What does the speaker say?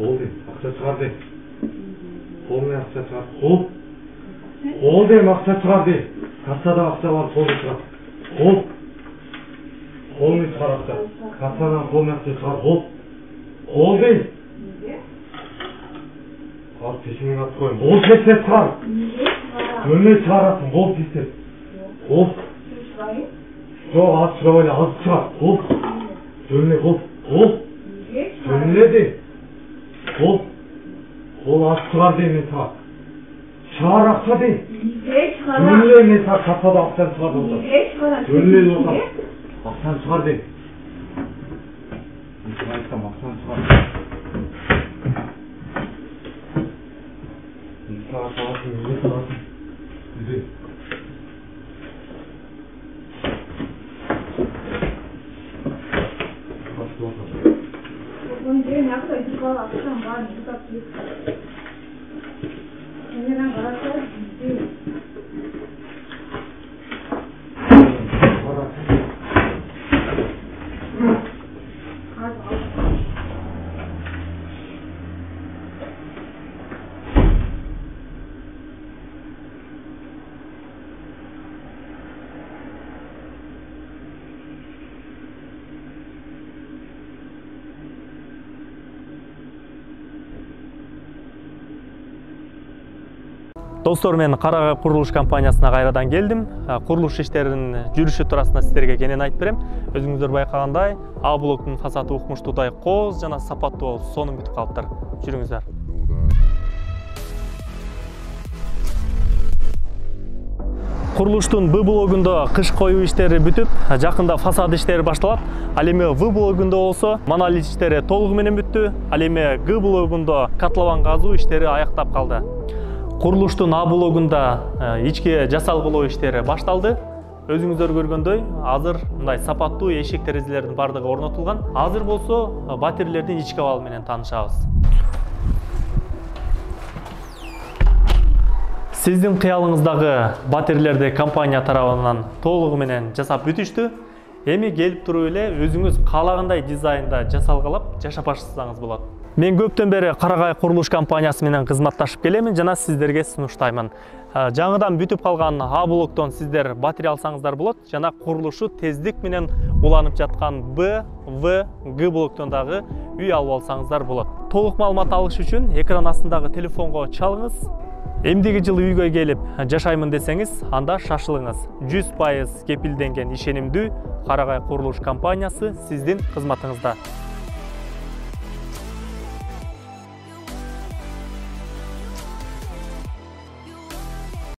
Қол де, ақша шығар де. Қолмен ақша шығар. Қол. Қол де, ақша шығар де. Кассада ақша бар, қолмен шығар. Қол. Қолмен шығар ақша. Кассадан қолмен ақша шығар. Қол. Қол де. Қар пешіңен атып қойын. Қол тез шығар. Жөніне шығарасың, қол тез. Қол. Жоқ, аз шығар, аз шығар. Қол. Жөніне қол. Қол. Жөніне де. Қол. Қол аз шығар де мен саған. Шығар ақша де. Жөніне мен саған кассада ақшаны шығар болса. Жөніне болса. Ақшаны шығар де. Мен айтсам ақшаны шығар. Саған сағасын үйге сағасын. Үйде. Önce ne kadar yukarı akşam var ne kadar büyük. Önceden karakter değil. Достор, мен Карагай курулуш компаниясына кайрадан келдим. Курулуш иштеринин жүрүшү туурасында сиздерге кенен айтып берем. Өзүңүздөр байкагандай, А блоктун фасады укмуштуудай кооз жана сапаттуу болуп сонун бүтүп калыптыр. Жүрүңүздөр. Курулуштун Б блогунда кыш коюу иштери бүтүп, жакында фасад иштери башталат. Ал эми В блогунда болсо монолит иштери толугу менен бүттү. Ал эми Г блогунда котлован казуу иштери аяктап калды. Курулуштун А блогунда ички жасалгылоо иштери башталды. Өзүңүздөр көргөндөй, азыр мындай сапаттуу эшик терезелердин бардыгы орнотулган. Азыр болсо батирелердин ички абалы менен таанышабыз. Сиздин кыялыңыздагы батирелерди компания тарабынан толугу менен жасап бүтүштү. Эми келип туруп эле өзүңүз каалагандай дизайнда жасалгалап жашап баштасаңыз болот. Мен көптөн бери Карагай курулуш компаниясы менен кызматташып келемин жана сиздерге сунуштаймын. Жаңыдан бүтүп калган А блоктон сиздер батире алсаңыздар болот жана курулушу тездик менен уланып жаткан Б, В, Г блоктон дагы үй алып алсаңыздар болот. Толук маалымат алыш үчүн экран астындагы телефонго чалыңыз. Эмдиги жылы үйгө келип жашаймын десеңиз, анда шашылыңыз. 100% кепилденген ишенимдүү Карагай курулуш компаниясы сиздин кызматыңызда.